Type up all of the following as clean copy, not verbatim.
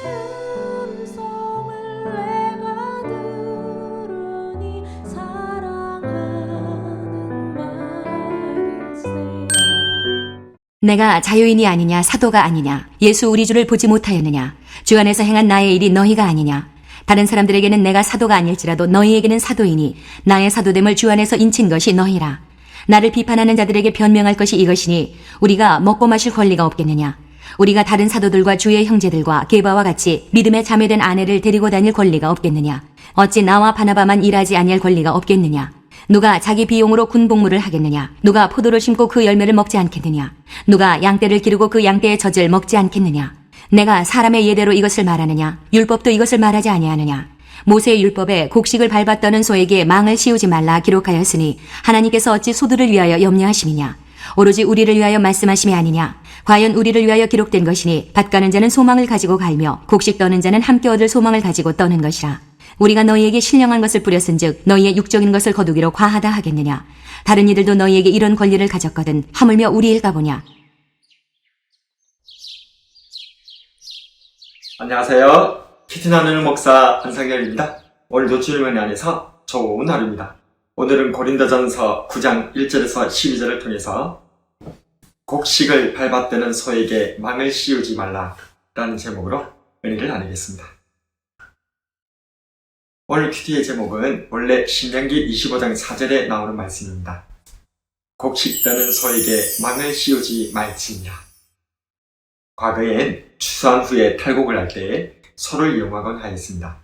음성을 내가 들으니 사랑하는 말일세. 내가 자유인이 아니냐 사도가 아니냐 예수 우리 주를 보지 못하였느냐 주 안에서 행한 나의 일이 너희가 아니냐 다른 사람들에게는 내가 사도가 아닐지라도 너희에게는 사도이니 나의 사도됨을 주 안에서 인친 것이 너희라. 나를 비판하는 자들에게 변명할 것이 이것이니 우리가 먹고 마실 권리가 없겠느냐. 우리가 다른 사도들과 주의 형제들과 게바와 같이 믿음에 자매된 아내를 데리고 다닐 권리가 없겠느냐. 어찌 나와 바나바만 일하지 아니할 권리가 없겠느냐. 누가 자기 비용으로 군복무를 하겠느냐. 누가 포도를 심고 그 열매를 먹지 않겠느냐. 누가 양떼를 기르고 그 양떼의 젖을 먹지 않겠느냐. 내가 사람의 예대로 이것을 말하느냐. 율법도 이것을 말하지 아니하느냐. 모세의 율법에 곡식을 밟았다는 소에게 망을 씌우지 말라 기록하였으니 하나님께서 어찌 소들을 위하여 염려하심이냐. 오로지 우리를 위하여 말씀하심이 아니냐. 과연 우리를 위하여 기록된 것이니 밭 가는 자는 소망을 가지고 갈며 곡식 떠는 자는 함께 얻을 소망을 가지고 떠는 것이라. 우리가 너희에게 신령한 것을 뿌렸은즉 너희의 육적인 것을 거두기로 과하다 하겠느냐. 다른 이들도 너희에게 이런 권리를 가졌거든 하물며 우리일까 보냐. 안녕하세요. 키트 나누는 목사 안상열입니다. 오늘도 주님의 안에서 좋은 하루입니다. 오늘은 고린도전서 9장 1절에서 12절을 통해서 곡식을 밟아뜨는 소에게 망을 씌우지 말라 라는 제목으로 은혜를 나누겠습니다. 오늘 큐티의 제목은 원래 신명기 25장 4절에 나오는 말씀입니다. 곡식 떠는 소에게 망을 씌우지 말지니라. 과거엔 추수한 후에 탈곡을 할 때 소를 이용하곤 하였습니다.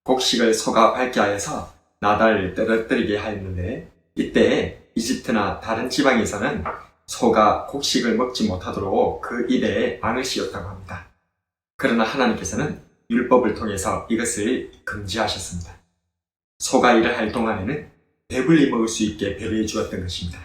곡식을 소가 밟게 하여서 나달을 떨어뜨리게 하였는데 이때 이집트나 다른 지방에서는 소가 곡식을 먹지 못하도록 그 입에 망을 씌웠다고 합니다. 그러나 하나님께서는 율법을 통해서 이것을 금지하셨습니다. 소가 일을 할 동안에는 배불리 먹을 수 있게 배려해 주었던 것입니다.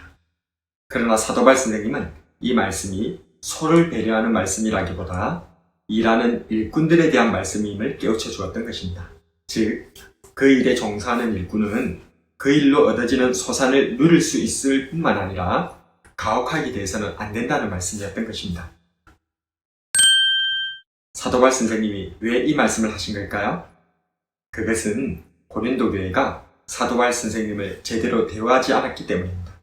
그러나 사도발 선생님은 이 말씀이 소를 배려하는 말씀이라기보다 일하는 일꾼들에 대한 말씀임을 깨우쳐 주었던 것입니다. 즉, 그 일에 종사하는 일꾼은 그 일로 얻어지는 소산을 누릴 수 있을 뿐만 아니라 가혹하게 대해서는 안 된다는 말씀이었던 것입니다. 사도발 선생님이 왜 이 말씀을 하신 걸까요? 그것은 고린도 교회가 사도발 선생님을 제대로 대우하지 않았기 때문입니다.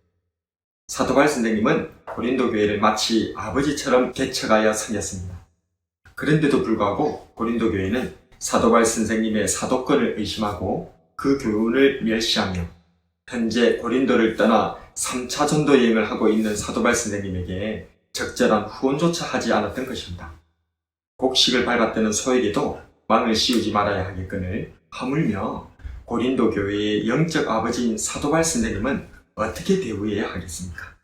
사도발 선생님은 고린도 교회를 마치 아버지처럼 개척하여 섬겼습니다. 그런데도 불구하고 고린도 교회는 사도발 선생님의 사도권을 의심하고 그 교훈을 멸시하며 현재 고린도를 떠나 3차 전도 여행을 하고 있는 사도발 선생님에게 적절한 후원조차 하지 않았던 것입니다. 곡식을 밟아뜨는 소에게도 망을 씌우지 말아야 하겠거늘 하물며 고린도 교회의 영적 아버지인 사도발 선생님은 어떻게 대우해야 하겠습니까?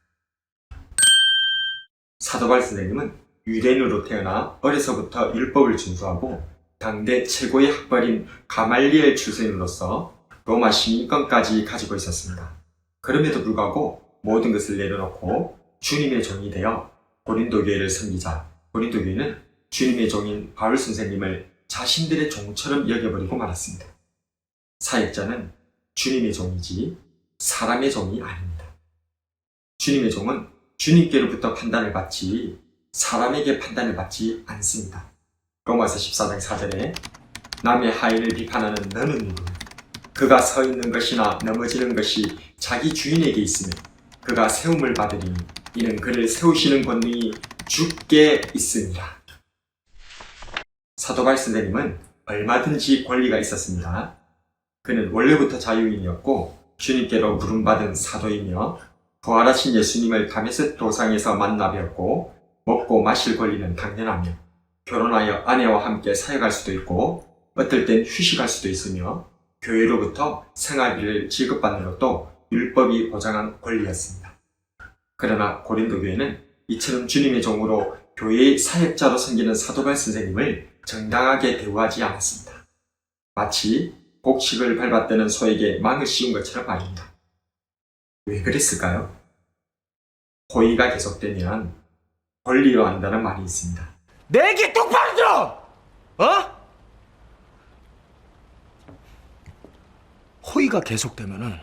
사도발 선생님은 유대인으로 태어나 어려서부터 율법을 준수하고 당대 최고의 학벌인 가말리엘 출신으로서 로마 시민권까지 가지고 있었습니다. 그럼에도 불구하고 모든 것을 내려놓고 주님의 종이 되어 고린도 교회를 섬기자 고린도 교회는 주님의 종인 바울 선생님을 자신들의 종처럼 여겨버리고 말았습니다. 사역자는 주님의 종이지 사람의 종이 아닙니다. 주님의 종은 주님께로부터 판단을 받지 사람에게 판단을 받지 않습니다. 로마서 14장 4절에 남의 하인을 비판하는 너는 누구냐? 그가 서 있는 것이나 넘어지는 것이 자기 주인에게 있으며 그가 세움을 받으리니 이는 그를 세우시는 권능이 주께 있으니라. 사도발 선생님은 얼마든지 권리가 있었습니다. 그는 원래부터 자유인이었고 주님께로 부름받은 사도이며 부활하신 예수님을 다메섹 도상에서 만나 뵈었고 먹고 마실 권리는 당연하며 결혼하여 아내와 함께 사역할 수도 있고 어떨 땐 휴식할 수도 있으며 교회로부터 생활비를 지급받는 것도 율법이 보장한 권리였습니다. 그러나 고린도 교회는 이처럼 주님의 종으로 교회의 사역자로 섬기는 사도발 선생님을 정당하게 대우하지 않았습니다. 마치 곡식을 밟아뜨는 소에게 망을 씌운 것처럼 말입니다. 왜 그랬을까요? 호의가 계속되면 권리로 한다는 말이 있습니다. 내 얘기 똑바로 들어! 어? 호의가 계속되면은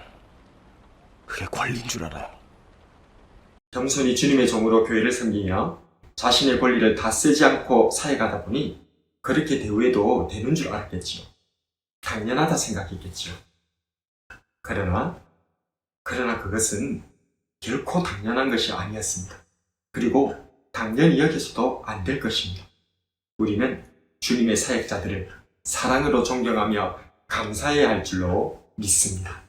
그게 권리인 줄 알아요. 겸손히 주님의 종으로 교회를 섬기며 자신의 권리를 다 쓰지 않고 사역하다 보니 그렇게 대우해도 되는 줄 알았겠지요. 당연하다 생각했겠지요. 그러나 그것은 결코 당연한 것이 아니었습니다. 그리고 당연히 여기서도 안 될 것입니다. 우리는 주님의 사역자들을 사랑으로 존경하며 감사해야 할 줄로 믿습니다.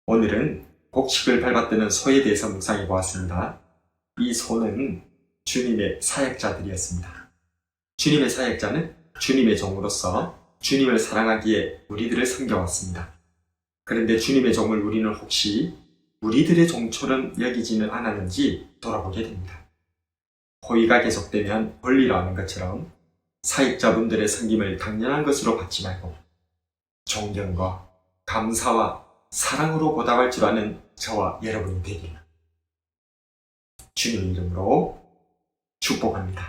오늘은 곡식을 밟아뜨는 소에 대해서 묵상해 보았습니다. 이 소는 주님의 사역자들이었습니다. 주님의 사역자는 주님의 종으로서 주님을 사랑하기에 우리들을 섬겨왔습니다. 그런데 주님의 종을 우리는 혹시 우리들의 종처럼 여기지는 않았는지 돌아보게 됩니다. 호의가 계속되면 권리라는 것처럼 사역자분들의 섬김을 당연한 것으로 받지 말고 존경과 감사와 사랑으로 보답할 줄 아는 저와 여러분이 되길 주님의 이름으로 축복합니다.